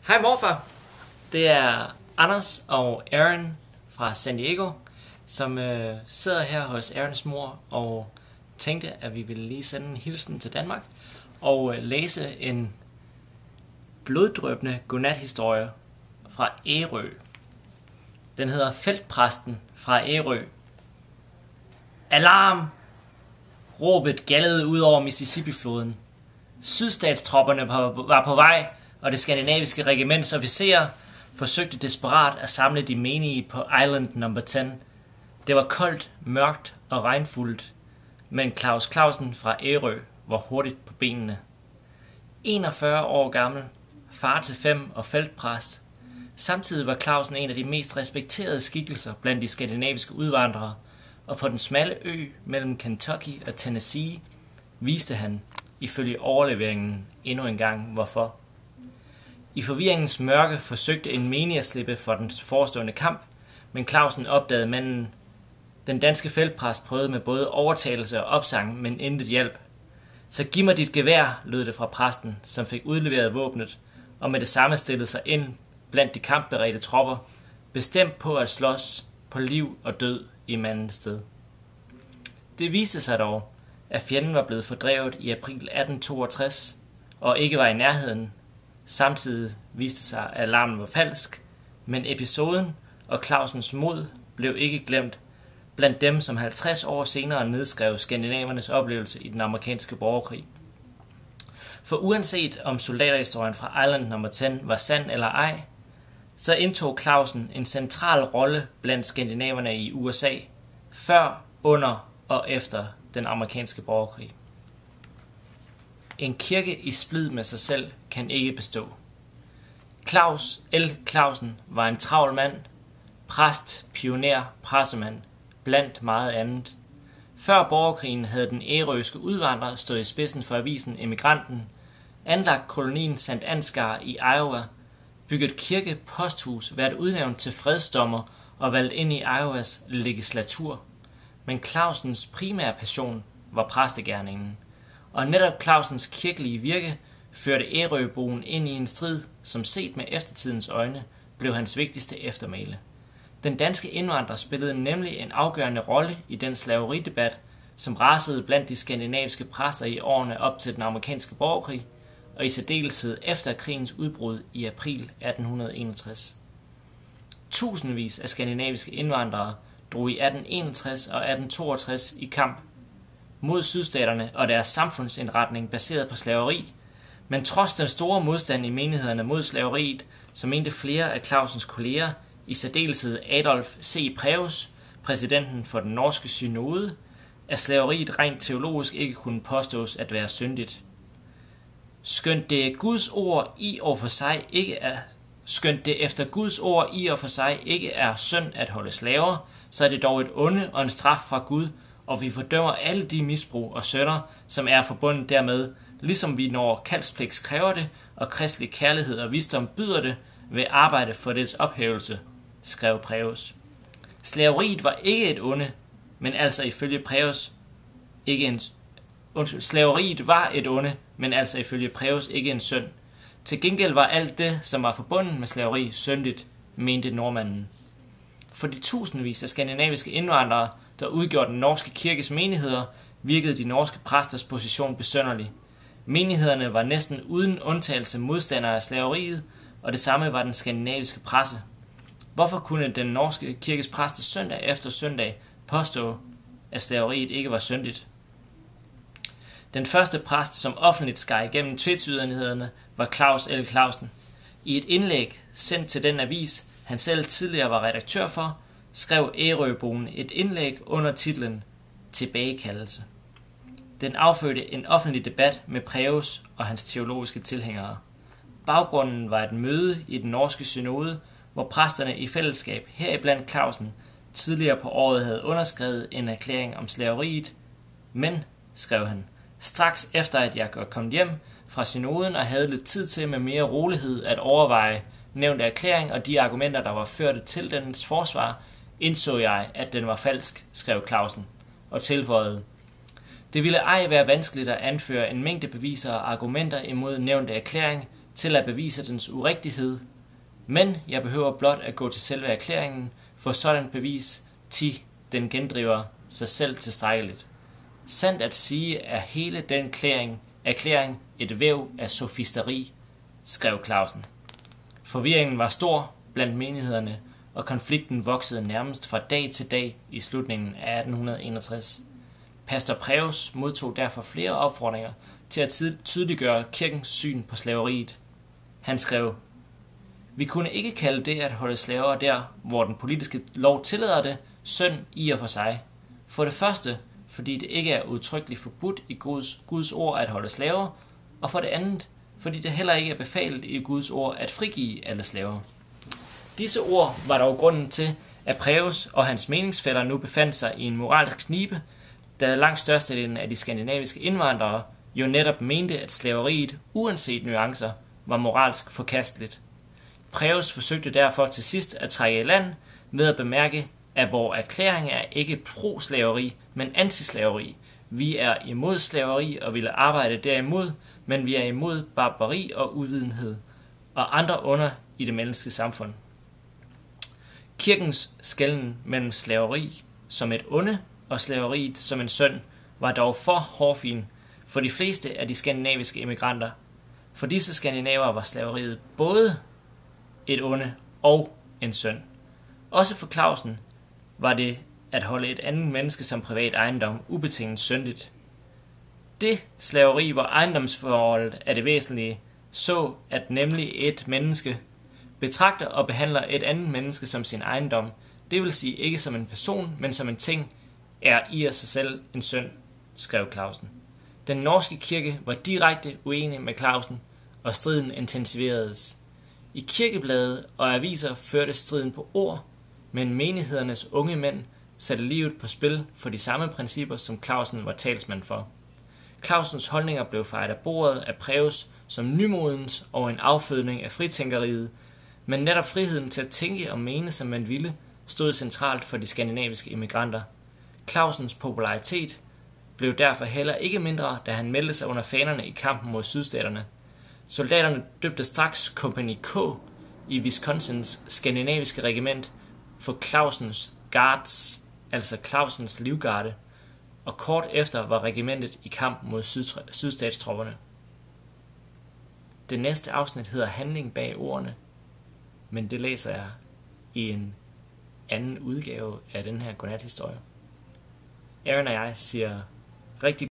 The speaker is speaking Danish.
Hej morfar, det er Anders og Aaron fra San Diego, som sidder her hos Aarons mor og tænkte, at vi ville lige sende en hilsen til Danmark og læse en bloddrøbende godnathistorie fra Ærø. Den hedder Feltpræsten fra Ærø. Alarm! Råbet gjaldede ud over Mississippi-floden. Sydstatstropperne var på vej, og det skandinaviske regiments officerer forsøgte desperat at samle de menige på Island No. 10. Det var koldt, mørkt og regnfuldt, men Claus Clausen fra Ærø var hurtigt på benene. 41 år gammel, far til 5 og feltpræst. Samtidig var Clausen en af de mest respekterede skikkelser blandt de skandinaviske udvandrere, og på den smalle ø mellem Kentucky og Tennessee viste han, ifølge overleveringen, endnu en gang hvorfor. I forvirringens mørke forsøgte en menig at slippe for den forestående kamp, men Clausen opdagede manden. Den danske feltpræst prøvede med både overtagelse og opsang, men intet hjælp. Så giv mig dit gevær, lød det fra præsten, som fik udleveret våbnet, og med det samme stillede sig ind blandt de kampberedte tropper, bestemt på at slås på liv og død i mandens sted. Det viste sig dog, at fjenden var blevet fordrevet i april 1862 og ikke var i nærheden. Samtidig viste sig, at alarmen var falsk, men episoden og Clausens mod blev ikke glemt blandt dem, som 50 år senere nedskrev skandinavernes oplevelse i den amerikanske borgerkrig. For uanset om soldaterhistorien fra Island No. 10 var sand eller ej, så indtog Clausen en central rolle blandt skandinaverne i USA, før, under og efter den amerikanske borgerkrig. En kirke i splid med sig selv kan ikke bestå. Claus L. Clausen var en travl mand, præst, pioner, pressemand, blandt meget andet. Før borgerkrigen havde den ærøske udvandrer stået i spidsen for avisen Emigranten, anlagt kolonien St. Ansgar i Iowa, bygget kirke, posthus, været udnævnt til fredsdommer og valgt ind i Iowas legislatur. Men Clausens primære passion var præstegerningen, og netop Clausens kirkelige virke førte Ærøboen ind i en strid, som set med eftertidens øjne blev hans vigtigste eftermæle. Den danske indvandrer spillede nemlig en afgørende rolle i den slaveridebat, som rasede blandt de skandinaviske præster i årene op til den amerikanske borgerkrig, og i særdeleshed efter krigens udbrud i april 1861. Tusindvis af skandinaviske indvandrere drog i 1861 og 1862 i kamp mod sydstaterne og deres samfundsindretning baseret på slaveri, men trods den store modstand i menighederne mod slaveriet, så mente flere af Clausens kolleger, i særdeleshed Adolf C. Preus, præsidenten for den norske synode, at slaveriet rent teologisk ikke kunne påstås at være syndigt. Skønt det efter Guds ord i og for sig ikke er synd at holde slaver, så er det dog et onde og en straf fra Gud, og vi fordømmer alle de misbrug og synder, som er forbundet dermed, ligesom vi når kaldspligt kræver det, og kristelig kærlighed og visdom byder det, ved arbejde for dets ophævelse, skrev Preus. Slaveriet var ikke et onde, men altså ifølge Preus ikke en Slaveriet var et onde, men altså ifølge Preus ikke en synd. Til gengæld var alt det, som var forbundet med slaveri, syndigt, mente nordmanden. For de tusindvis af skandinaviske indvandrere, der udgjorde den norske kirkes menigheder, virkede de norske præsters position besynderlig. Menighederne var næsten uden undtagelse modstandere af slaveriet, og det samme var den skandinaviske presse. Hvorfor kunne den norske kirkes præster søndag efter søndag påstå, at slaveriet ikke var syndigt? Den første præst, som offentligt skar igennem tvetydighederne, var Claus L. Clausen. I et indlæg sendt til den avis, han selv tidligere var redaktør for, skrev Ærøboen et indlæg under titlen Tilbagekaldelse. Den affødte en offentlig debat med Preus og hans teologiske tilhængere. Baggrunden var et møde i den norske synode, hvor præsterne i fællesskab, heriblandt Clausen, tidligere på året havde underskrevet en erklæring om slaveriet. Men, skrev han, straks efter at jeg var kommet hjem fra synoden og havde lidt tid til med mere rolighed at overveje nævnte erklæring og de argumenter, der var ført til dens forsvar, indså jeg, at den var falsk, skrev Clausen, og tilføjede: Det ville ej være vanskeligt at anføre en mængde beviser og argumenter imod nævnte erklæring, til at bevise dens urigtighed, men jeg behøver blot at gå til selve erklæringen, for sådan bevis, den gendriver sig selv tilstrækkeligt. Sandt at sige er hele den erklæring et væv af sofisteri, skrev Clausen. Forvirringen var stor blandt menighederne, og konflikten voksede nærmest fra dag til dag i slutningen af 1861. Pastor Preus modtog derfor flere opfordringer til at tydeliggøre kirkens syn på slaveriet. Han skrev: "Vi kunne ikke kalde det at holde slaver der, hvor den politiske lov tillader det, synd i og for sig. For det første, fordi det ikke er udtrykkeligt forbudt i Guds ord at holde slaver, og for det andet, fordi det heller ikke er befalet i Guds ord at frigive alle slaver." Disse ord var dog grunden til, at Preus og hans meningsfæller nu befandt sig i en moralsk knibe, da langt størstedelen af de skandinaviske indvandrere jo netop mente, at slaveriet, uanset nuancer, var moralsk forkasteligt. Preus forsøgte derfor til sidst at trække i land ved at bemærke, at vores erklæring er ikke pro-slaveri, men antislaveri. Vi er imod slaveri og vil arbejde derimod, men vi er imod barbari og uvidenhed og andre onder i det menneskelige samfund. Kirkens skelnen mellem slaveri som et onde og slaveriet som en synd var dog for hårfin for de fleste af de skandinaviske emigranter. For disse skandinaver var slaveriet både et onde og en synd. Også for Clausen var det at holde et andet menneske som privat ejendom ubetinget syndigt. Det slaveri, hvor ejendomsforholdet er det væsentlige, så at nemlig et menneske betragter og behandler et andet menneske som sin ejendom, det vil sige ikke som en person, men som en ting, er i sig selv en synd, skrev Clausen. Den norske kirke var direkte uenig med Clausen, og striden intensiveredes. I kirkeblade og aviser førte striden på ord, men menighedernes unge mænd satte livet på spil for de samme principper, som Clausen var talsmand for. Clausens holdninger blev fejret af bordet af Preus som nymodens og en affødning af fritænkeriet, men netop friheden til at tænke og mene, som man ville, stod centralt for de skandinaviske immigranter. Clausens popularitet blev derfor heller ikke mindre, da han meldte sig under fanerne i kampen mod sydstaterne. Soldaterne døbte straks Kompagni K i Wisconsins skandinaviske regiment for Clausens Guards, altså Clausens livgarde, og kort efter var regimentet i kamp mod sydstatstropperne. Det næste afsnit hedder Handling bag ordene, men det læser jeg i en anden udgave af den her godnathistorie. Aaron og jeg siger rigtig